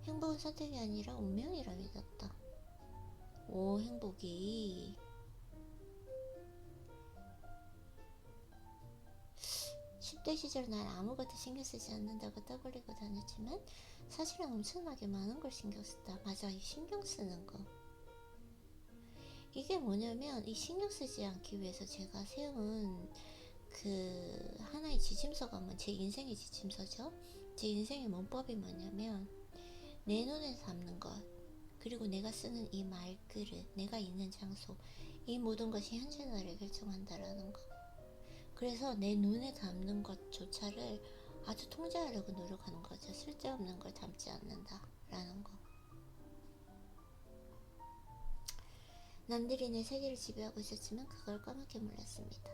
[SPEAKER 1] 행복은 선택이 아니라 운명이라 믿었다. 오, 행복이 10대 시절 난 아무것도 신경 쓰지 않는다고 떠벌리고 다녔지만 사실은 엄청나게 많은 걸 신경 썼다. 맞아, 이 신경 쓰는 거. 이게 뭐냐면, 이 신경 쓰지 않기 위해서 제가 세운 그 하나의 지침서가 제 인생의 지침서죠. 제 인생의 문법이 뭐냐면, 내 눈에 담는 것, 그리고 내가 쓰는 이 말그릇, 내가 있는 장소, 이 모든 것이 현재 나를 결정한다라는 거. 그래서 내 눈에 담는 것조차를 아주 통제하려고 노력하는 거죠. 쓸데없는 걸 담지 않는다라는 거. 남들이 내 세계를 지배하고 있었지만 그걸 까맣게 몰랐습니다.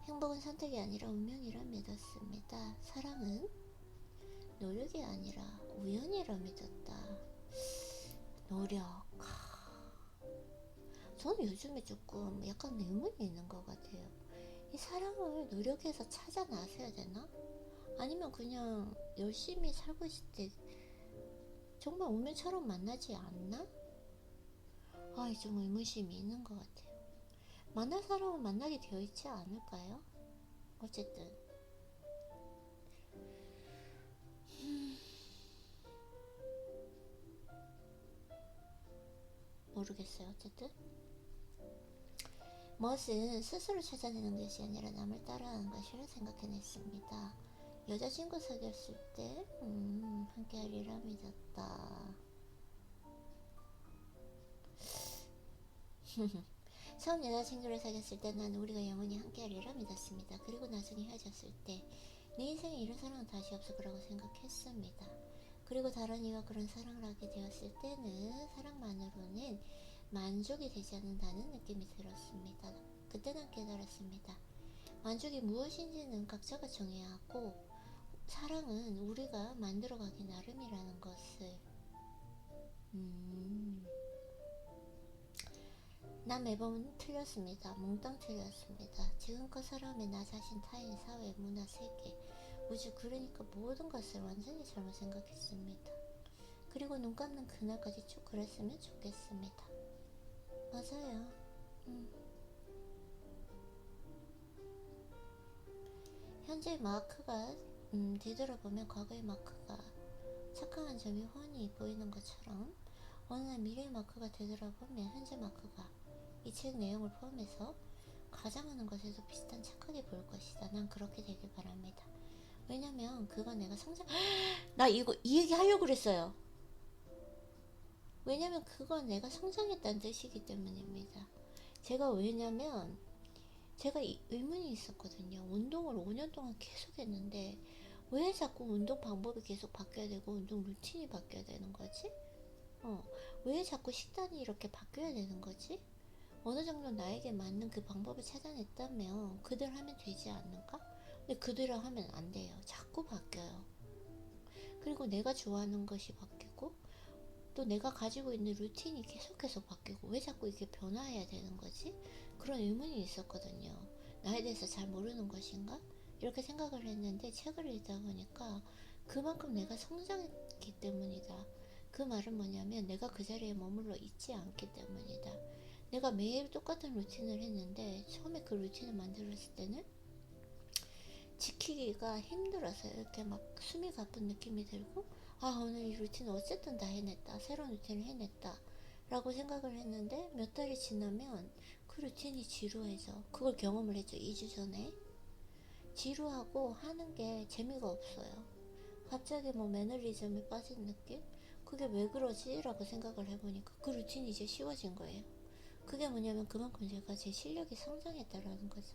[SPEAKER 1] 행복은 선택이 아니라 운명이라 믿었습니다. 사랑은 노력이 아니라 우연이라 믿었다. 노력. 저는 요즘에 조금 약간 의문이 있는 것 같아요. 이 사랑을 노력해서 찾아 나서야 되나? 아니면 그냥 열심히 살고 있을 때 정말 운명처럼 만나지 않나? 좀 의문심이 있는 것 같아요. 만날 사람은 만나게 되어 있지 않을까요? 어쨌든 모르겠어요. 어쨌든 멋은 스스로 찾아내는 것이 아니라 남을 따라하는 것이라 생각해냈습니다. 여자친구 사귀었을 때 함께하리라 믿었다. 처음 여자친구를 사귀었을 때 난 우리가 영원히 함께하리라 믿었습니다. 그리고 나중에 헤어졌을 때 내 인생에 이런 사랑은 다시 없을 거라고 생각했습니다. 그리고 다른 이와 그런 사랑을 하게 되었을 때는 사랑만으로는 만족이 되지 않는다는 느낌이 들었습니다. 그때 난 깨달았습니다. 만족이 무엇인지는 각자가 정해야 하고 사랑은 우리가 만들어가기 나름이라는 것을. 난 매번 틀렸습니다. 몽땅 틀렸습니다. 지금껏 살아오면 나 자신, 타인, 사회, 문화, 세계, 우주, 그러니까 모든 것을 완전히 잘못 생각했습니다. 그리고 눈 감는 그날까지 쭉 그랬으면 좋겠습니다. 맞아요. 현재 마크가 뒤돌아보면 과거의 마크가 착각한 점이 훤히 보이는 것처럼 어느 날 미래의 마크가 되돌아보면 현재 마크가 이 책 내용을 포함해서 가장 많은 것에도 비슷한 착각이 보일 것이다. 난 그렇게 되길 바랍니다. 왜냐면 그건 내가 나 이 얘기 하려고 그랬어요. 왜냐면 그건 내가 성장했다는 뜻이기 때문입니다. 제가 의문이 있었거든요. 운동을 5년 동안 계속 했는데 왜 자꾸 운동 방법이 계속 바뀌어야 되고 운동 루틴이 바뀌어야 되는 거지? 왜 자꾸 식단이 이렇게 바뀌어야 되는 거지? 어느 정도 나에게 맞는 그 방법을 찾아냈다면 그대로 하면 되지 않는가? 근데 그대로 하면 안 돼요. 자꾸 바뀌어요. 그리고 내가 좋아하는 것이 바뀌고 또 내가 가지고 있는 루틴이 계속해서 바뀌고 왜 자꾸 이게 변화해야 되는 거지? 그런 의문이 있었거든요. 나에 대해서 잘 모르는 것인가? 이렇게 생각을 했는데 책을 읽다 보니까 그만큼 내가 성장했기 때문이다. 그 말은 뭐냐면 내가 그 자리에 머물러 있지 않기 때문이다. 내가 매일 똑같은 루틴을 했는데 처음에 그 루틴을 만들었을 때는 지키기가 힘들어서 이렇게 막 숨이 가쁜 느낌이 들고 오늘 이 루틴 어쨌든 다 해냈다, 새로운 루틴을 해냈다 라고 생각을 했는데 몇 달이 지나면 그 루틴이 지루해져. 그걸 경험을 했죠. 2주 전에 지루하고 하는 게 재미가 없어요. 갑자기 매너리즘에 빠진 느낌? 그게 왜 그러지? 라고 생각을 해보니까 그 루틴이 이제 쉬워진 거예요. 그게 뭐냐면 그만큼 제가 제 실력이 성장했다라는 거죠.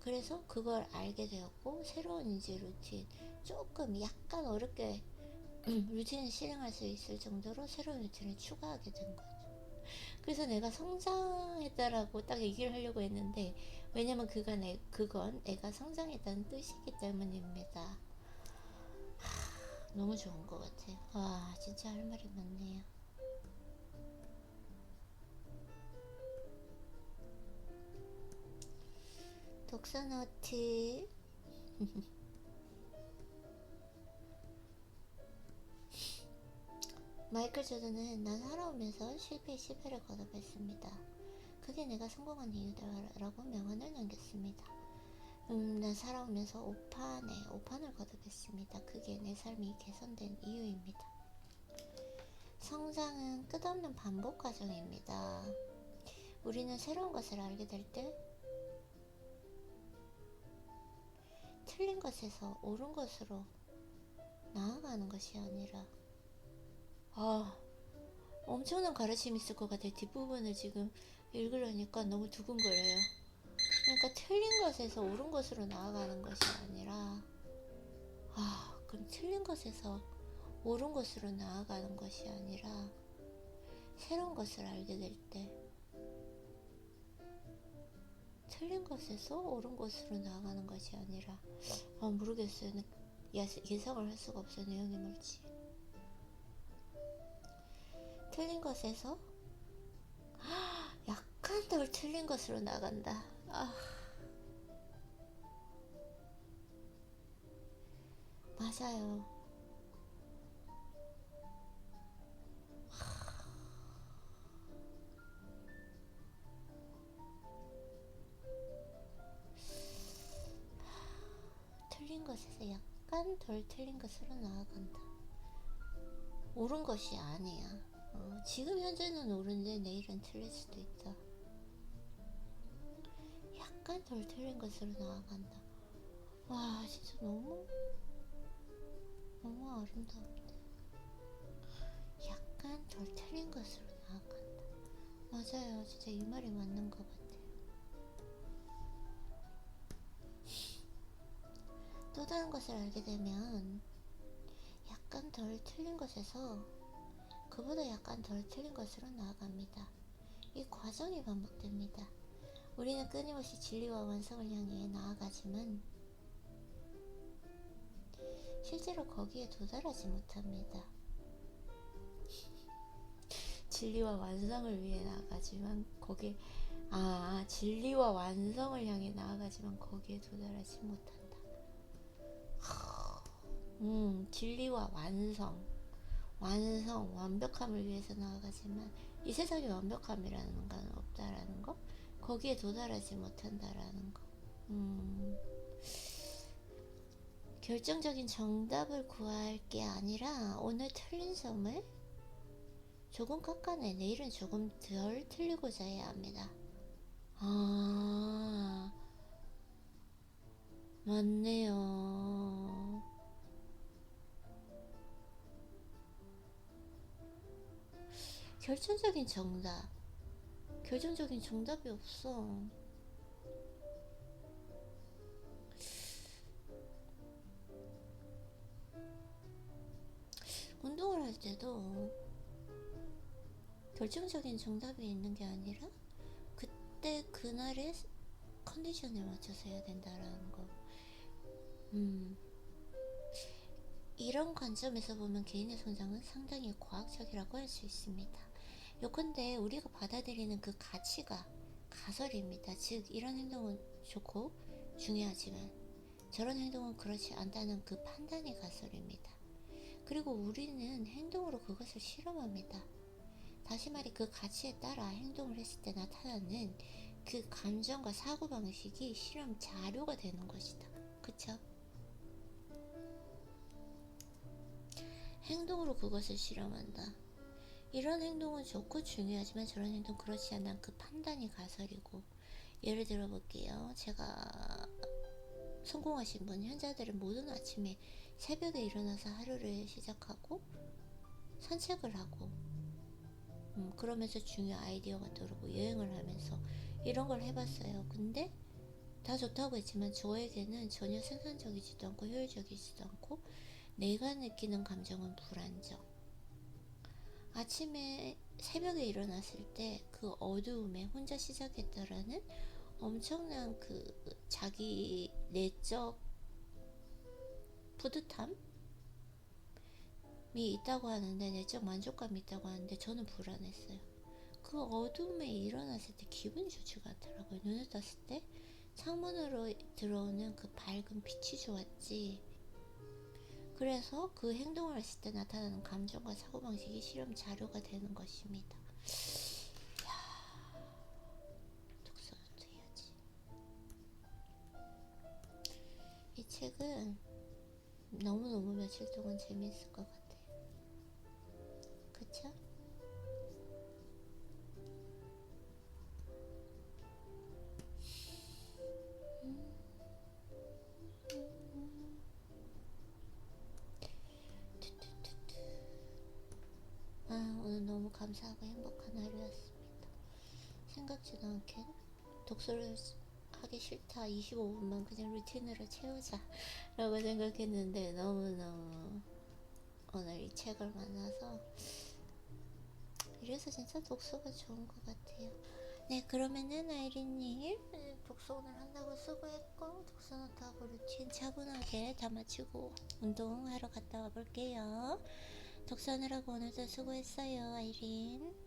[SPEAKER 1] 그래서 그걸 알게 되었고, 새로운 이제 루틴, 조금 약간 어렵게 루틴을 실행할 수 있을 정도로 새로운 루틴을 추가하게 된 거죠. 그래서 내가 성장했다라고 딱 얘기를 하려고 했는데, 왜냐면 그건 내가 성장했다는 뜻이기 때문입니다. 너무 좋은 것 같아요. 와, 진짜 할 말이 많네요. 독서노트. 마이클 조던은 난 살아오면서 실패에 실패를 거듭했습니다. 그게 내가 성공한 이유다라고 명언을 남겼습니다. 난 살아오면서 오판을 거듭했습니다. 그게 내 삶이 개선된 이유입니다. 성장은 끝없는 반복 과정입니다. 우리는 새로운 것을 알게 될 때 틀린 것에서 옳은 것으로 나아가는 것이 아니라, 엄청난 가르침이 있을 것 같아요. 뒷부분을 지금 읽으려니까 너무 두근거려요. 그러니까 틀린 것에서 옳은 것으로 나아가는 것이 아니라, 그럼 틀린 것에서 옳은 것으로 나아가는 것이 아니라, 새로운 것을 알게 될 때 틀린 것에서 옳은 것으로 나아가는 것이 아니라, 모르겠어요. 예상을 할 수가 없어요. 내용이 뭘지. 틀린 것에서 약간 덜 틀린 것으로 나간다. 맞아요. 틀린 것에서 약간 덜 틀린 것으로 나아간다. 옳은 것이 아니야. 지금 현재는 옳은데 내일은 틀릴 수도 있다. 약간 덜 틀린 것으로 나아간다. 와, 진짜 너무 아름다운데. 약간 덜 틀린 것으로 나아간다. 맞아요. 진짜 이 말이 맞는 것 같아요. 또 다른 것을 알게 되면 약간 덜 틀린 것에서 그보다 약간 덜 틀린 것으로 나아갑니다. 이 과정이 반복됩니다. 우리는 끊임없이 진리와 완성을 향해 나아가지만 실제로 거기에 도달하지 못합니다. 진리와 완성을 위해 나아가지만 진리와 완성을 향해 나아가지만 거기에 도달하지 못한다. 진리와 완벽함을 위해서 나아가지만 이 세상에 완벽함이라는 건 없다라는 거, 거기에 도달하지 못한다라는 거. 결정적인 정답을 구할 게 아니라 오늘 틀린 점을 조금 깎아내 내일은 조금 덜 틀리고자 해야 합니다. 맞네요. 결정적인 정답이 없어. 운동을 할 때도 결정적인 정답이 있는 게 아니라 그때 그날의 컨디션에 맞춰서 해야 된다라는 거. 이런 관점에서 보면 개인의 성장은 상당히 과학적이라고 할 수 있습니다. 요컨대 우리가 받아들이는 그 가치가 가설입니다. 즉 이런 행동은 좋고 중요하지만 저런 행동은 그렇지 않다는 그 판단이 가설입니다. 그리고 우리는 행동으로 그것을 실험합니다. 다시 말해 그 가치에 따라 행동을 했을 때 나타나는 그 감정과 사고방식이 실험 자료가 되는 것이다. 그쵸? 행동으로 그것을 실험한다. 이런 행동은 좋고 중요하지만 저런 행동 그렇지 않은 그 판단이 가설이고, 예를 들어 볼게요. 제가 성공하신 분, 현자들은 모든 아침에 새벽에 일어나서 하루를 시작하고 산책을 하고 그러면서 중요한 아이디어가 떠오르고 여행을 하면서 이런 걸 해봤어요. 근데 다 좋다고 했지만 저에게는 전혀 생산적이지도 않고 효율적이지도 않고 내가 느끼는 감정은 불안정. 아침에 새벽에 일어났을 때 그 어두움에 혼자 시작했다라는 엄청난 그 자기 내적 뿌듯함이 있다고 하는데, 내적 만족감이 있다고 하는데 저는 불안했어요. 그 어둠에 일어났을 때 기분이 좋지가 않더라고요. 눈을 떴을 때 창문으로 들어오는 그 밝은 빛이 좋았지. 그래서 그 행동을 했을 때 나타나는 감정과 사고방식이 실험 자료가 되는 것입니다. 독서노트 해야지. 이 책은 너무너무 며칠 동안 재미있을 것 같아요. 그쵸? 오늘 너무 감사하고 행복한 하루였습니다. 생각지도 않게 독서를 하기 싫다, 25분만 그냥 루틴으로 채우자 라고 생각했는데, 너무너무 오늘 이 책을 만나서, 이래서 진짜 독서가 좋은 것 같아요. 네, 그러면은 아이린님, 독서 오늘 한다고 수고했고, 독서노트하고 루틴 차분하게 다 마치고 운동하러 갔다 와볼게요. 독서하느라고 오늘도 수고했어요, 아이린.